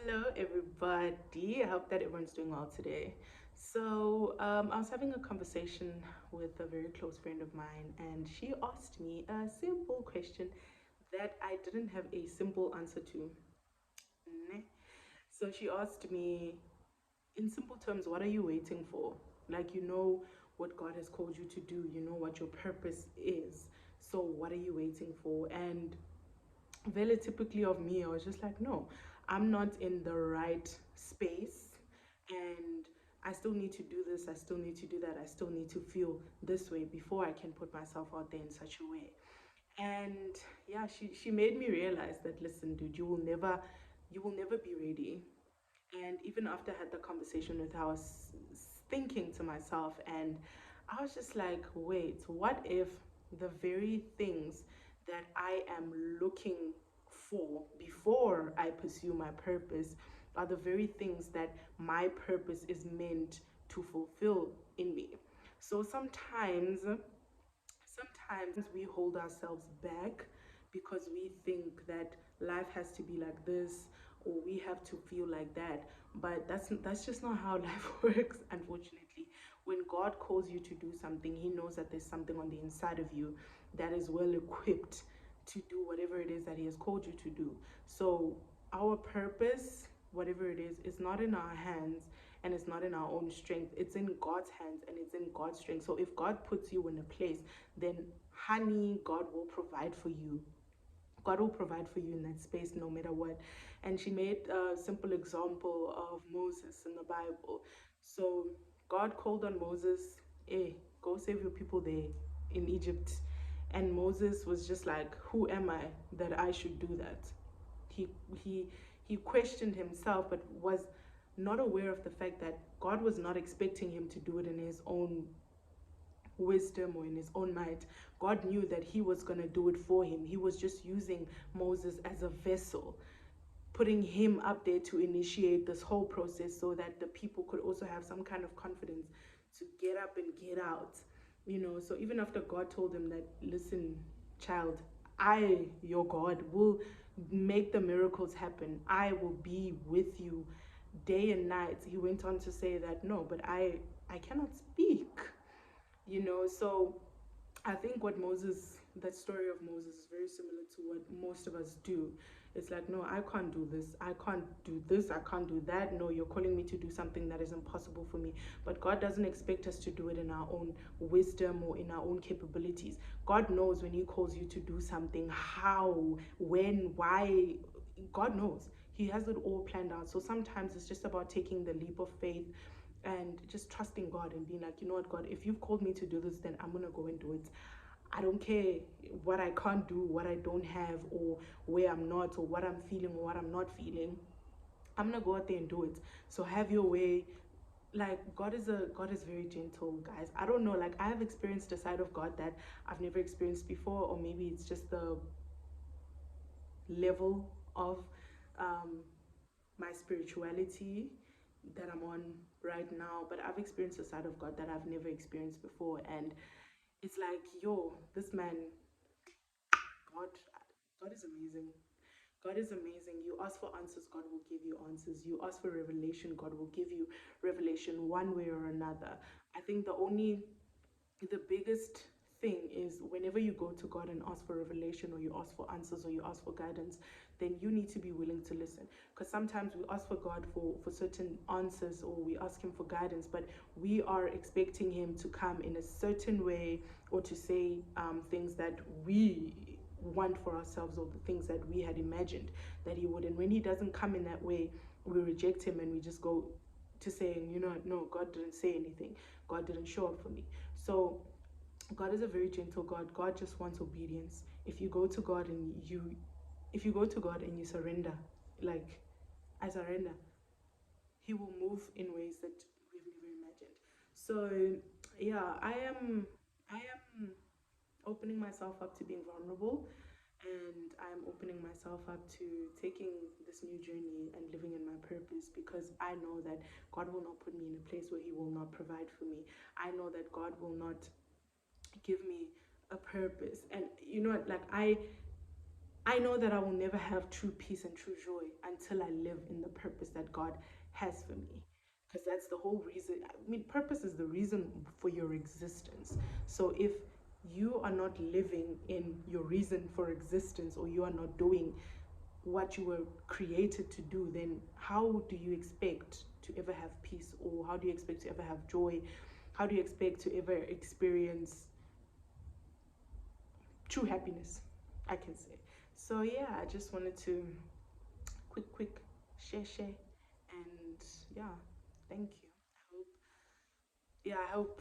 Hello, everybody. I hope that everyone's doing well today. I was having a conversation with a very close friend of mine, and she asked me a simple question that I didn't have a simple answer to. Ne? So she asked me, in simple terms, what are you waiting for? Like, you know what God has called you to do, you know what your purpose is. So, what are you waiting for? And very typically of me, I was just like, no, I'm not in the right space, and I still need to do this, I still need to do that, I still need to feel this way before I can put myself out there in such a way. And yeah, she made me realize that, listen, dude, you will never be ready. And even after I had the conversation with her, I was thinking to myself, and I was just like, wait, what if the very things that I am looking for before I pursue my purpose are the very things that my purpose is meant to fulfill in me? So sometimes we hold ourselves back because we think that life has to be like this, or we have to feel like that. But that's just not how life works, unfortunately. When God calls you to do something, he knows that there's something on the inside of you that is well equipped to do whatever it is that he has called you to do. So our purpose, whatever it is not in our hands, and it's not in our own strength. It's in God's hands and it's in God's strength. So if God puts you in a place, then honey, God will provide for you. God will provide for you in that space no matter what. And she made a simple example of Moses in the Bible. So God called on Moses, hey, go save your people there in Egypt. And Moses was just like, who am I that I should do that? He he he questioned himself, but was not aware of the fact that God was not expecting him to do it in his own wisdom or in his own might. God knew that he was going to do it for him. He was just using Moses as a vessel, putting him up there to initiate this whole process so that the people could also have some kind of confidence to get up and get out. So even after God told him that, listen, child, I, your God, will make the miracles happen. I will be with you day and night. He went on to say that, no, but I cannot speak. So I think that story of Moses is very similar to what most of us do. It's like, no, I can't do this. I can't do this. I can't do that. No, you're calling me to do something that is impossible for me. But God doesn't expect us to do it in our own wisdom or in our own capabilities. God knows when he calls you to do something, how, when, why. God knows. He has it all planned out. So sometimes it's just about taking the leap of faith and just trusting God and being like, you know what, God, if you've called me to do this, then I'm going to go and do it. I don't care what I can't do, what I don't have, or where I'm not, or what I'm feeling, or what I'm not feeling. I'm going to go out there and do it. So have your way. Like, God is very gentle, guys. I don't know, like, I have experienced a side of God that I've never experienced before, or maybe it's just the level of um, my spirituality that I'm on right now. But I've experienced a side of God that I've never experienced before. And it's like, yo, this man, God, God is amazing. God is amazing. You ask for answers, God will give you answers. You ask for revelation, God will give you revelation one way or another. I think the biggest thing is whenever you go to God and ask for revelation, or you ask for answers, or you ask for guidance, then you need to be willing to listen. Because sometimes we ask for God for certain answers, or we ask him for guidance, but we are expecting him to come in a certain way, or to say things that we want for ourselves, or the things that we had imagined that he would. And when he doesn't come in that way, we reject him and we just go to saying, no, God didn't say anything, God didn't show up for me. So God is a very gentle God. God just wants obedience. If you go to God and you surrender, like, I surrender, he will move in ways that we've never imagined. So yeah, I am opening myself up to being vulnerable, and I'm opening myself up to taking this new journey and living in my purpose, because I know that God will not put me in a place where he will not provide for me. I know that God will not give me a purpose. And like, I know that I will never have true peace and true joy until I live in the purpose that God has for me. Because that's the whole reason. I mean, purpose is the reason for your existence. So if you are not living in your reason for existence, or you are not doing what you were created to do, then how do you expect to ever have peace? Or how do you expect to ever have joy? How do you expect to ever experience true happiness, I can say. So yeah, I just wanted to quick share, and yeah, thank you. I hope, yeah, I hope